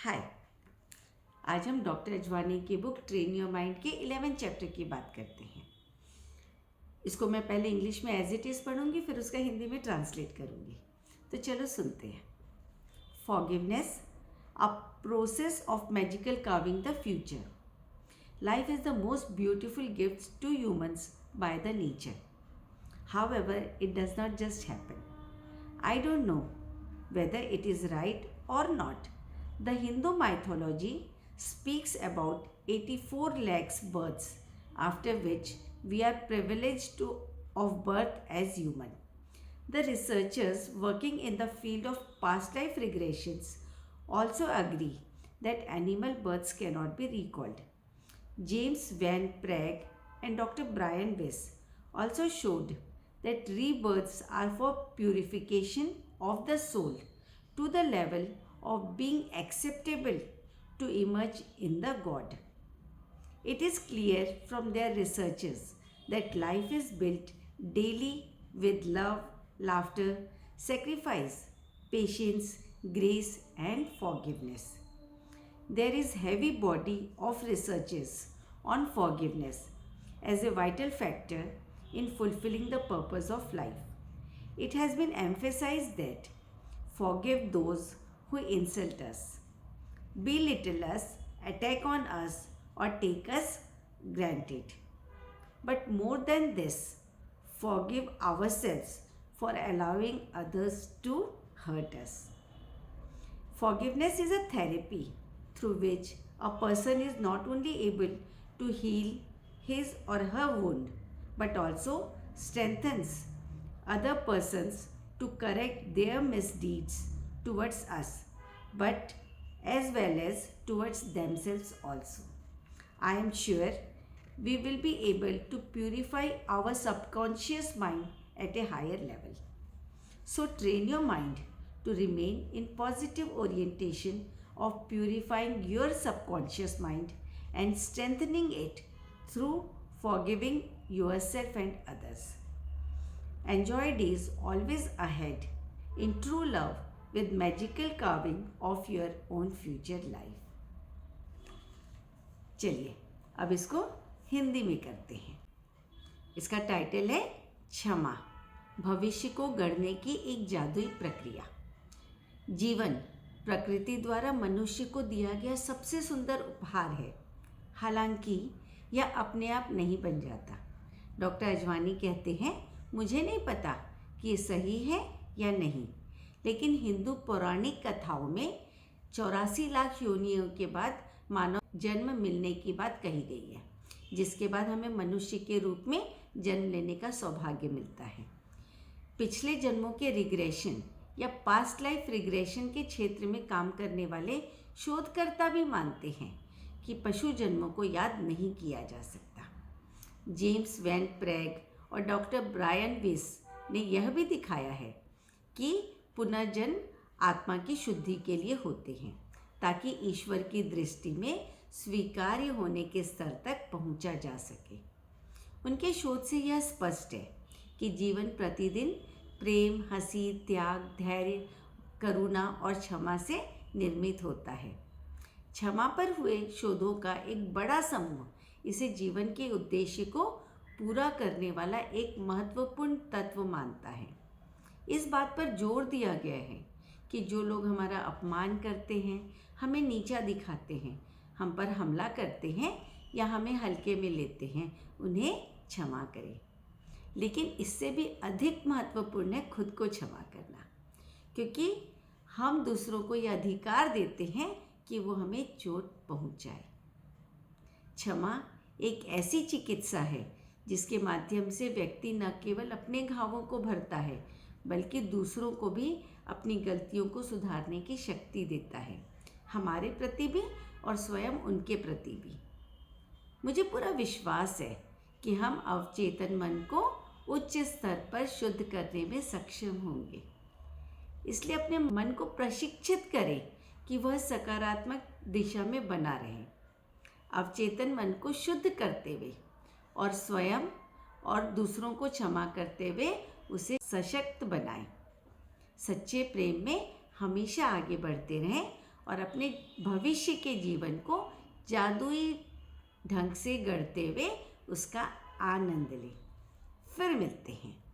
हाय। आज हम डॉक्टर अजवानी की बुक ट्रेन योर माइंड के 11 चैप्टर की बात करते हैं। इसको मैं पहले इंग्लिश में एज इट इज़ पढ़ूंगी, फिर उसका हिंदी में ट्रांसलेट करूंगी। तो चलो सुनते हैं। Forgiveness, a process of magical carving the future. Life is the most beautiful gift to humans by the nature. However, it does not just happen. I don't know whether it is right or not. The Hindu mythology speaks about 84 lakhs births, after which we are privileged of birth as human. The researchers working in the field of past life regressions also agree that animal births cannot be recalled. James Van Prague and Dr. Brian Weiss also showed that rebirths are for purification of the soul to the level of being acceptable to emerge in the God. It is clear from their researches that life is built daily with love, laughter, sacrifice, patience, grace, and forgiveness. There is heavy body of researches on forgiveness as a vital factor in fulfilling the purpose of life. It has been emphasized that forgive those who insult us, belittle us, attack on us, or take us granted. But more than this, forgive ourselves for allowing others to hurt us. Forgiveness is a therapy through which a person is not only able to heal his or her wound, but also strengthens other persons to correct their misdeeds towards us, but as well as towards themselves also. I am sure we will be able to purify our subconscious mind at a higher level. So train your mind to remain in positive orientation of purifying your subconscious mind and strengthening it through forgiving yourself and others. Enjoy days always ahead in true love with magical carving of your own future life. चलिए अब इसको हिंदी में करते हैं। इसका title है क्षमा, भविष्य को गढ़ने की एक जादुई प्रक्रिया। जीवन प्रकृति द्वारा मनुष्य को दिया गया सबसे सुंदर उपहार है, हालांकि यह अपने आप नहीं बन जाता। डॉक्टर अजवानी कहते हैं, मुझे नहीं पता कि ये सही है या नहीं, लेकिन हिंदू पौराणिक कथाओं में 84 लाख योनियों के बाद मानव जन्म मिलने की बात कही गई है, जिसके बाद हमें मनुष्य के रूप में जन्म लेने का सौभाग्य मिलता है। पिछले जन्मों के रिग्रेशन या पास्ट लाइफ रिग्रेशन के क्षेत्र में काम करने वाले शोधकर्ता भी मानते हैं कि पशु जन्मों को याद नहीं किया जा सकता। जेम्स वैन प्रैग और डॉक्टर ब्रायन विस ने यह भी दिखाया है कि पुनर्जन्म आत्मा की शुद्धि के लिए होते हैं, ताकि ईश्वर की दृष्टि में स्वीकार्य होने के स्तर तक पहुंचा जा सके। उनके शोध से यह स्पष्ट है कि जीवन प्रतिदिन प्रेम, हंसी, त्याग, धैर्य, करुणा और क्षमा से निर्मित होता है। क्षमा पर हुए शोधों का एक बड़ा समूह इसे जीवन के उद्देश्य को पूरा करने वाला एक महत्वपूर्ण तत्व मानता है। इस बात पर जोर दिया गया है कि जो लोग हमारा अपमान करते हैं, हमें नीचा दिखाते हैं, हम पर हमला करते हैं या हमें हल्के में लेते हैं, उन्हें क्षमा करें। लेकिन इससे भी अधिक महत्वपूर्ण है खुद को क्षमा करना, क्योंकि हम दूसरों को यह अधिकार देते हैं कि वो हमें चोट पहुंचाए। क्षमा एक ऐसी चिकित्सा है जिसके माध्यम से व्यक्ति न केवल अपने घावों को भरता है, बल्कि दूसरों को भी अपनी गलतियों को सुधारने की शक्ति देता है, हमारे प्रति भी और स्वयं उनके प्रति भी। मुझे पूरा विश्वास है कि हम अवचेतन मन को उच्च स्तर पर शुद्ध करने में सक्षम होंगे। इसलिए अपने मन को प्रशिक्षित करें कि वह सकारात्मक दिशा में बना रहे। अवचेतन मन को शुद्ध करते हुए और स्वयं और दूसरों को क्षमा करते हुए उसे सशक्त बनाएं। सच्चे प्रेम में हमेशा आगे बढ़ते रहें और अपने भविष्य के जीवन को जादुई ढंग से गढ़ते हुए उसका आनंद लें। फिर मिलते हैं।